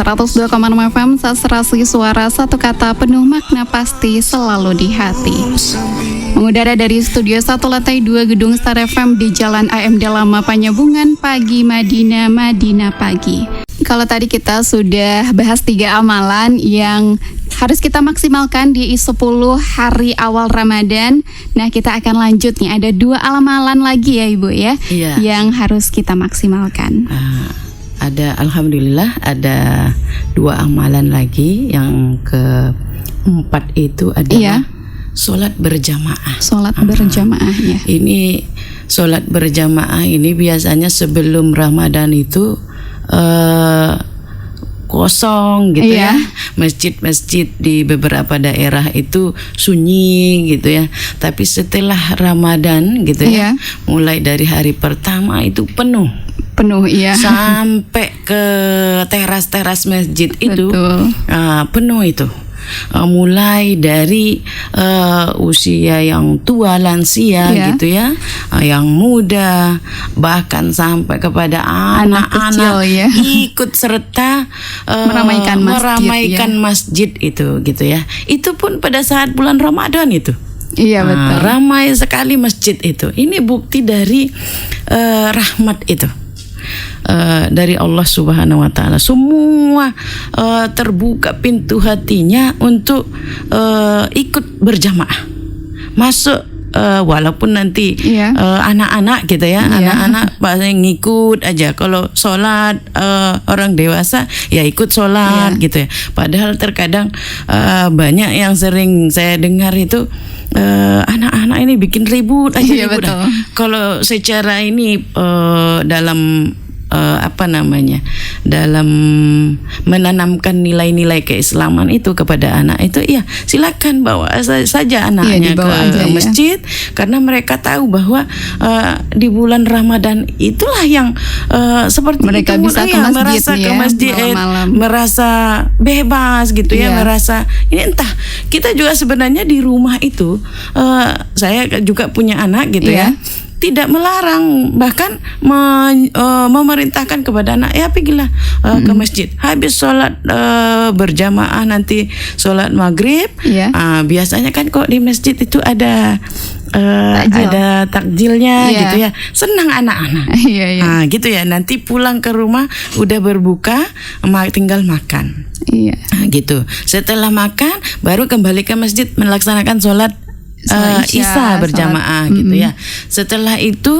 102,6 FM Sastrasi Suara, satu kata penuh makna pasti selalu di hati. Mengudara dari studio 1 lantai 2 Gedung Star FM di Jalan AMD Lama Panyabungan, pagi Madinah pagi. Kalau tadi kita sudah bahas 3 amalan yang harus kita maksimalkan di 10 hari awal Ramadan. Nah, kita akan lanjut nih, ada 2 amalan lagi ya Ibu ya, yang harus kita maksimalkan. Alhamdulillah ada 2 amalan lagi. Yang keempat itu adalah sholat berjamaah. Sholat berjamaah ya. Ini sholat berjamaah ini biasanya sebelum Ramadan itu kosong gitu ya. Masjid-masjid di beberapa daerah itu sunyi gitu ya. Tapi setelah Ramadan gitu ya, mulai dari hari pertama itu penuh sampai ke teras-teras masjid itu penuh itu. Mulai dari usia yang tua, lansia gitu ya, yang muda, bahkan sampai kepada anak-anak ikut serta meramaikan masjid itu gitu ya. Itu pun pada saat bulan Ramadan itu. Iya betul. Ramai sekali masjid itu. Ini bukti dari rahmat itu. Dari Allah Subhanahu wa Ta'ala. Semua terbuka pintu hatinya untuk ikut berjamaah, masuk, walaupun nanti anak-anak gitu ya, anak-anak paling ngikut aja. Kalau sholat orang dewasa ya ikut sholat gitu ya. Padahal terkadang banyak yang sering saya dengar itu anak-anak ini bikin ribut aja. Kalau secara ini dalam dalam menanamkan nilai-nilai keislaman itu kepada anak itu, silakan bawa saja anaknya ke masjid, karena mereka tahu bahwa di bulan Ramadan itulah yang seperti mereka itu, bisa ke masjid, malam-malam. Merasa bebas gitu ya, merasa ini entah. Kita juga sebenarnya di rumah itu, saya juga punya anak gitu ya. Tidak melarang, bahkan memerintahkan kepada anak, pergilah ke masjid. Habis sholat berjamaah, nanti sholat maghrib, biasanya kan kok di masjid itu ada ada takjilnya gitu ya. Senang anak-anak. Gitu ya. Nanti pulang ke rumah udah berbuka, tinggal makan. Gitu. Setelah makan baru kembali ke masjid melaksanakan sholat Isya berjamaah gitu ya. Setelah itu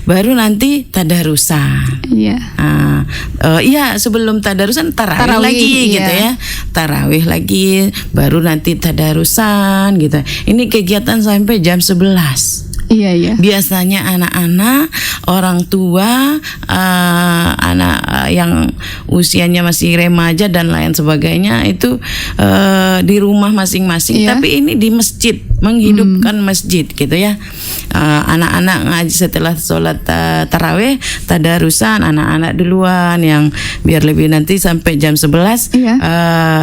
baru nanti tadarusan. Sebelum tadarusan tarawih lagi gitu ya. Tarawih lagi, baru nanti tadarusan gitu. Ini kegiatan sampai jam 11. Biasanya anak-anak, orang tua, anak yang usianya masih remaja dan lain sebagainya itu di rumah masing-masing. Tapi ini di masjid, menghidupkan masjid gitu ya. Anak-anak ngaji setelah sholat tarawih, tadarusan, anak-anak duluan yang biar lebih nanti sampai jam 11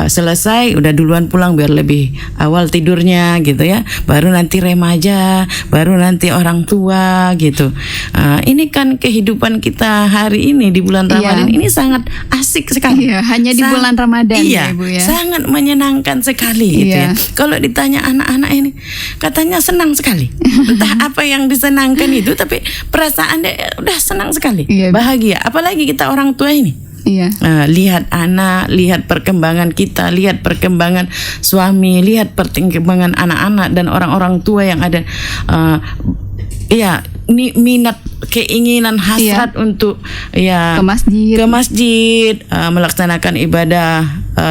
selesai, udah duluan pulang biar lebih awal tidurnya gitu ya. Baru nanti remaja, baru nanti orang tua gitu. Ini kan kehidupan kita hari ini di bulan Ramadan ini sangat asik sekali. Hanya di bulan Ramadan ya Ibu ya. Sangat menyenangkan sekali gitu ya. Kalau ditanya anak-anak ini, katanya senang sekali. Entah apa yang disenangkan itu, tapi perasaannya udah senang sekali, bahagia. Apalagi kita orang tua ini. Lihat anak, lihat perkembangan kita, lihat perkembangan suami, lihat perkembangan anak-anak dan orang-orang tua yang ada. Minat, keinginan, hasrat untuk ke masjid, melaksanakan ibadah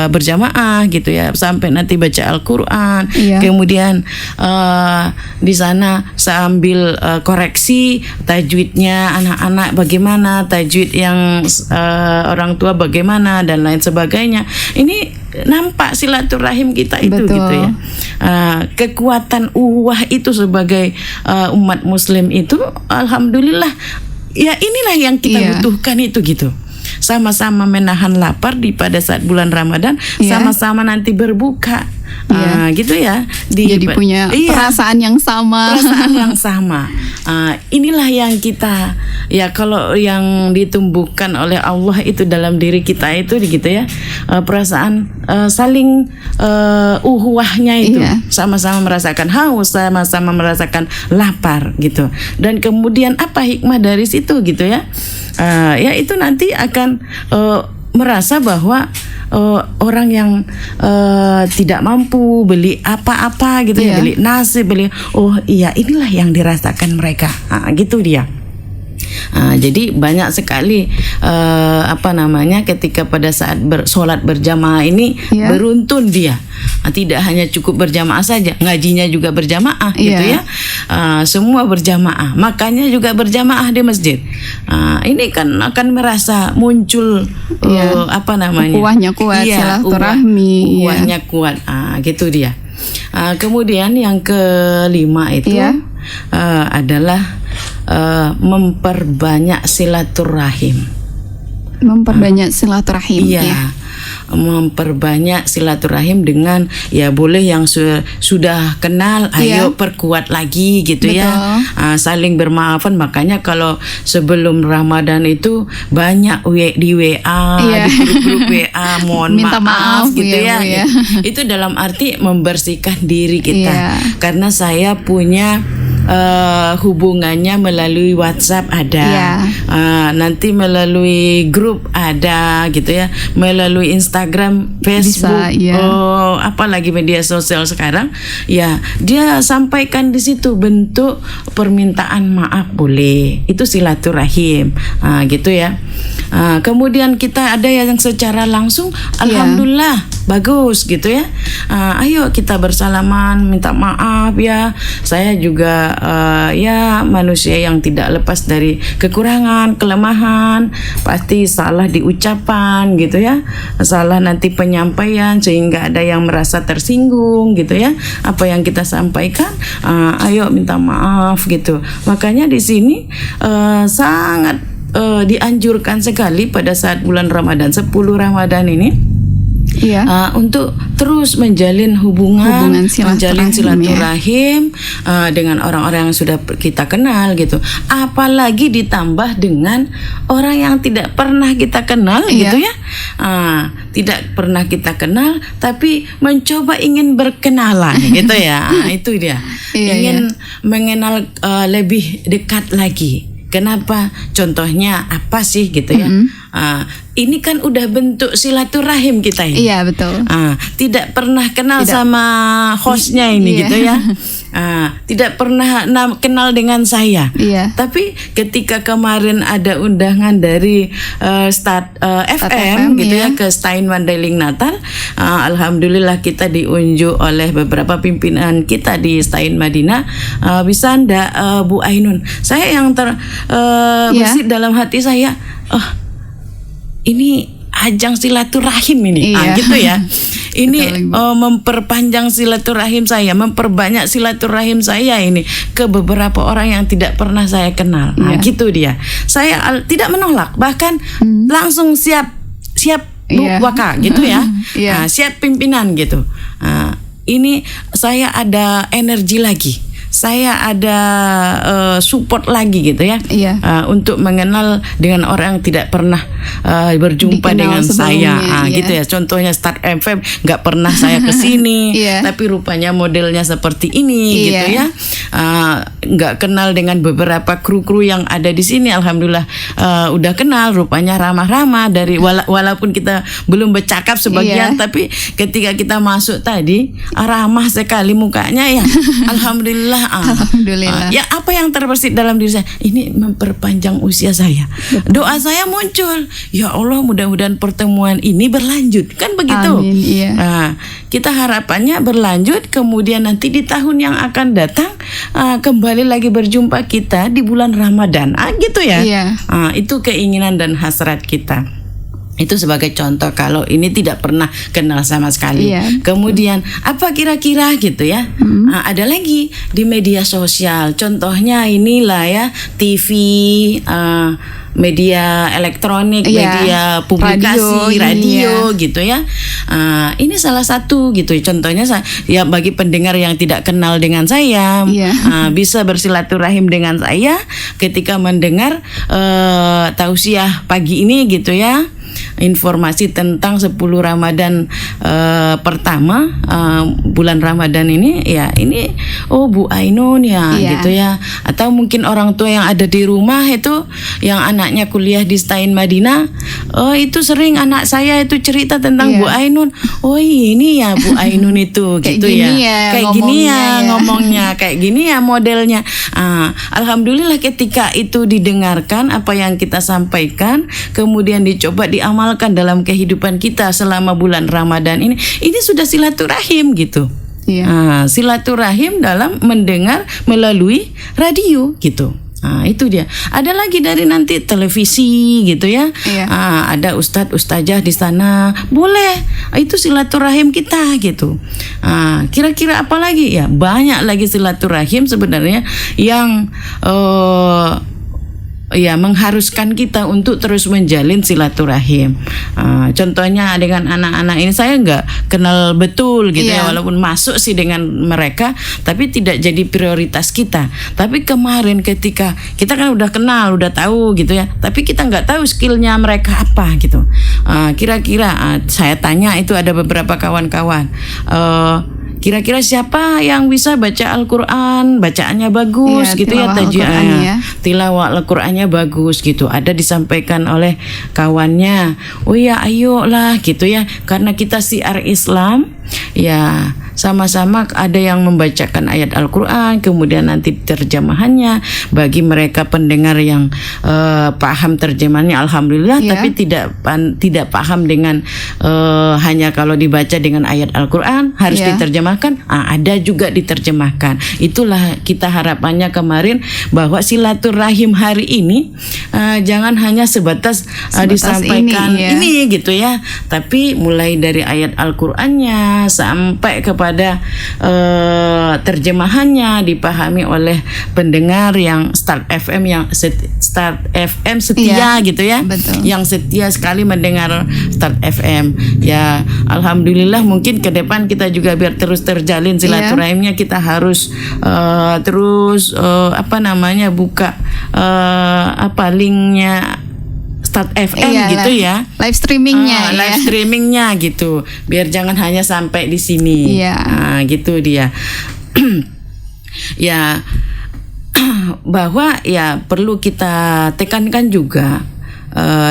berjamaah gitu ya, sampai nanti baca Al-Quran. Kemudian di sana sambil koreksi tajwidnya anak-anak bagaimana, tajwid yang orang tua bagaimana dan lain sebagainya. Ini nampak silaturahim kita itu gitu ya. Kekuatan uhuwah itu sebagai umat muslim itu, alhamdulillah ya, inilah yang kita butuhkan itu gitu. Sama-sama menahan lapar pada saat bulan Ramadan, sama-sama nanti berbuka gitu ya. Jadi punya perasaan yang sama. Perasaan yang sama. Inilah yang kita, ya kalau yang ditumbuhkan oleh Allah itu dalam diri kita itu gitu ya, perasaan saling uhuwahnya itu, sama-sama merasakan haus, sama-sama merasakan lapar gitu. Dan kemudian apa hikmah dari situ gitu ya? Ya itu nanti akan merasa bahwa orang yang tidak mampu beli apa-apa gitu ya, beli nasi, beli, oh iya inilah yang dirasakan mereka, gitu dia. Jadi banyak sekali ketika pada saat sholat berjamaah ini beruntun dia. Tidak hanya cukup berjamaah saja, ngajinya juga berjamaah gitu ya. Semua berjamaah, makannya juga berjamaah di masjid. Ini kan akan merasa muncul ukhuwahnya kuat, silaturahmi. Ukhuwahnya kuat, gitu dia. Kemudian yang kelima itu adalah memperbanyak silaturahim. Memperbanyak silaturahim. Memperbanyak silaturahim dengan boleh yang sudah kenal, ayo perkuat lagi gitu. Betul. Ya. Saling bermaafan. Makanya kalau sebelum Ramadan itu banyak di WA, di grup WA mohon minta maaf gitu ya. Itu dalam arti membersihkan diri kita. Karena saya punya hubungannya melalui WhatsApp ada, nanti melalui grup ada gitu ya, melalui Instagram, Facebook, apalagi media sosial sekarang ya, dia sampaikan di situ bentuk permintaan maaf boleh, itu silaturahim, gitu ya. Kemudian kita ada yang secara langsung, alhamdulillah bagus gitu ya. Ayo kita bersalaman, minta maaf ya. Saya juga manusia yang tidak lepas dari kekurangan, kelemahan, pasti salah di ucapan gitu ya, salah nanti penyampaian sehingga ada yang merasa tersinggung gitu ya. Apa yang kita sampaikan, ayo minta maaf gitu. Makanya di sini sangat dianjurkan sekali pada saat bulan Ramadan, 10 Ramadan ini. Untuk terus menjalin hubungan menjalin silaturahim dengan orang-orang yang sudah kita kenal gitu. Apalagi ditambah dengan orang yang tidak pernah kita kenal gitu ya. Tidak pernah kita kenal tapi mencoba ingin berkenalan gitu ya. Itu dia. Ingin mengenal lebih dekat lagi. Kenapa? Contohnya apa sih gitu ya? Ini kan udah bentuk silaturahim kita ini. Iya betul. Tidak pernah kenal sama hostnya ini gitu ya. Tidak pernah kenal dengan saya. Tapi ketika kemarin ada undangan dari Start FM gitu ya ke Stein Mandailing Natal, alhamdulillah kita diunjuk oleh beberapa pimpinan kita di Stein Madinah. Bisa ndak Bu Ainun? Saya yang bersih dalam hati saya, ini ajang silaturahim ini, gitu ya. Ini memperpanjang silaturahim saya, memperbanyak silaturahim saya ini ke beberapa orang yang tidak pernah saya kenal. Gitu dia. Saya tidak menolak, bahkan langsung siap Bu Waka gitu ya. Siap pimpinan gitu. Ini saya ada energi lagi. Saya ada support lagi gitu ya, untuk mengenal dengan orang yang tidak pernah berjumpa dengan saya, gitu ya. Contohnya Start FM nggak pernah saya kesini, tapi rupanya modelnya seperti ini gitu ya. Nggak kenal dengan beberapa kru-kru yang ada di sini, alhamdulillah udah kenal, rupanya ramah-ramah dari walaupun kita belum bercakap sebagian, tapi ketika kita masuk tadi ramah sekali mukanya ya, alhamdulillah. Alhamdulillah. Ya apa yang terbersit dalam diri saya, ini memperpanjang usia saya. Doa saya muncul, ya Allah mudah-mudahan pertemuan ini berlanjut, kan begitu. Amin, kita harapannya berlanjut, kemudian nanti di tahun yang akan datang kembali lagi berjumpa kita di bulan Ramadan, gitu ya. Itu keinginan dan hasrat kita. Itu sebagai contoh kalau ini tidak pernah kenal sama sekali. Kemudian apa kira-kira gitu ya? Ada lagi di media sosial. Contohnya inilah ya, TV, media elektronik, media publikasi, radio gitu ya. Ini salah satu gitu. Contohnya ya bagi pendengar yang tidak kenal dengan saya, bisa bersilaturahim dengan saya ketika mendengar tausiah pagi ini gitu ya. Informasi tentang 10 Ramadan pertama bulan Ramadan ini ya, ini Bu Ainun ya gitu ya, atau mungkin orang tua yang ada di rumah itu yang anaknya kuliah di Stain Madinah, itu sering anak saya itu cerita tentang Bu Ainun. Ini ya Bu Ainun itu gitu ya. Kayak gini ya ngomongnya, kayak gini ya modelnya. Alhamdulillah ketika itu didengarkan apa yang kita sampaikan, kemudian dicoba diamalkan dalam kehidupan kita selama bulan Ramadan ini sudah silaturahim gitu. Silaturahim dalam mendengar melalui radio gitu. Itu dia. Ada lagi dari nanti televisi gitu ya. Ada ustadz ustazah di sana, boleh. Itu silaturahim kita gitu. Kira-kira apa lagi ya? Banyak lagi silaturahim sebenarnya yang mengharuskan kita untuk terus menjalin silaturahim. Contohnya dengan anak-anak ini saya nggak kenal betul gitu ya, walaupun masuk sih dengan mereka, tapi tidak jadi prioritas kita. Tapi kemarin ketika kita kan udah kenal, udah tahu gitu ya, tapi kita nggak tahu skillnya mereka apa gitu. Kira-kira saya tanya, itu ada beberapa kawan-kawan. Kira-kira siapa yang bisa baca Al-Quran, bacaannya bagus gitu ya, tilawah Al-Qurannya bagus gitu. Ada disampaikan oleh kawannya, ayo lah gitu ya, karena kita siar Islam ya, sama-sama ada yang membacakan ayat Al-Quran, kemudian nanti terjemahannya bagi mereka pendengar yang paham terjemahannya, alhamdulillah. Tapi tidak paham dengan hanya kalau dibaca dengan ayat Al-Quran harus diterjemahkan. Ada juga diterjemahkan. Itulah kita harapannya kemarin, bahwa silaturahim hari ini jangan hanya sebatas disampaikan ini gitu ya, tapi mulai dari ayat Al-Qurannya sampai kepada terjemahannya dipahami oleh pendengar yang Start FM setia gitu ya. Betul. Yang setia sekali mendengar Start FM ya. Alhamdulillah, mungkin ke depan kita juga biar terus terjalin silaturahimnya, kita harus terus buka linknya Start FM gitu ya, live streamingnya gitu, biar jangan hanya sampai di sini. Gitu dia. Ya, bahwa ya perlu kita tekankan juga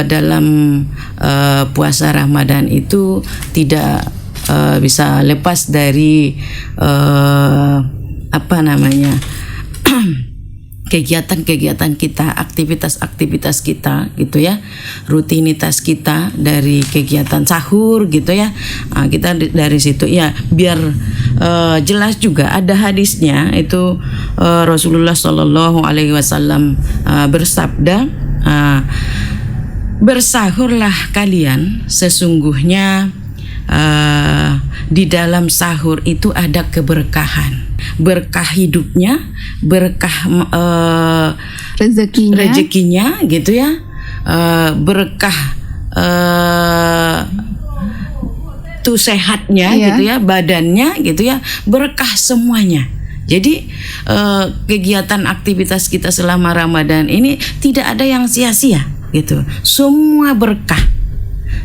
dalam puasa Ramadan itu tidak bisa lepas dari kegiatan-kegiatan kita, aktivitas-aktivitas kita gitu ya, rutinitas kita dari kegiatan sahur gitu ya. Kita dari situ ya, biar jelas juga ada hadisnya itu, Rasulullah Shallallahu Alaihi Wasallam bersabda, bersahurlah kalian, sesungguhnya di dalam sahur itu ada keberkahan, berkah hidupnya, berkah rezekinya gitu ya, berkah tuh sehatnya gitu ya, badannya gitu ya, berkah semuanya. Jadi kegiatan aktivitas kita selama Ramadan ini tidak ada yang sia-sia gitu, semua berkah,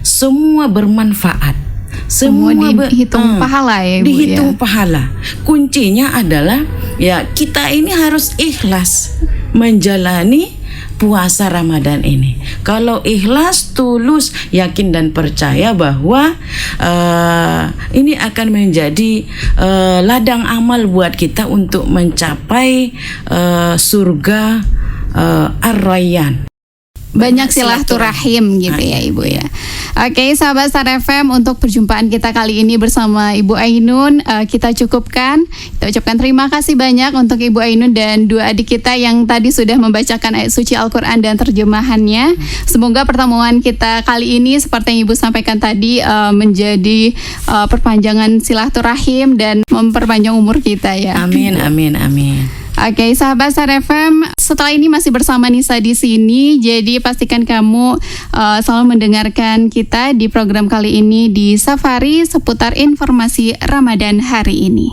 semua bermanfaat. Semua dihitung pahala ya Ibu, dihitung pahala. Kuncinya adalah ya kita ini harus ikhlas menjalani puasa Ramadan ini. Kalau ikhlas, tulus, yakin dan percaya bahwa ini akan menjadi ladang amal buat kita untuk mencapai surga Ar-Rayyan. Banyak silaturahim gitu ya Ibu ya. Oke, sahabat Start FM, untuk perjumpaan kita kali ini bersama Ibu Ainun kita cukupkan. Kita ucapkan terima kasih banyak untuk Ibu Ainun dan dua adik kita yang tadi sudah membacakan ayat suci Al-Quran dan terjemahannya. Semoga pertemuan kita kali ini seperti yang Ibu sampaikan tadi menjadi perpanjangan silaturahim dan memperpanjang umur kita ya. Amin, amin, amin. Oke, sahabat Star FM, setelah ini masih bersama Nisa di sini. Jadi pastikan kamu selalu mendengarkan kita di program kali ini di Safari seputar informasi Ramadan hari ini.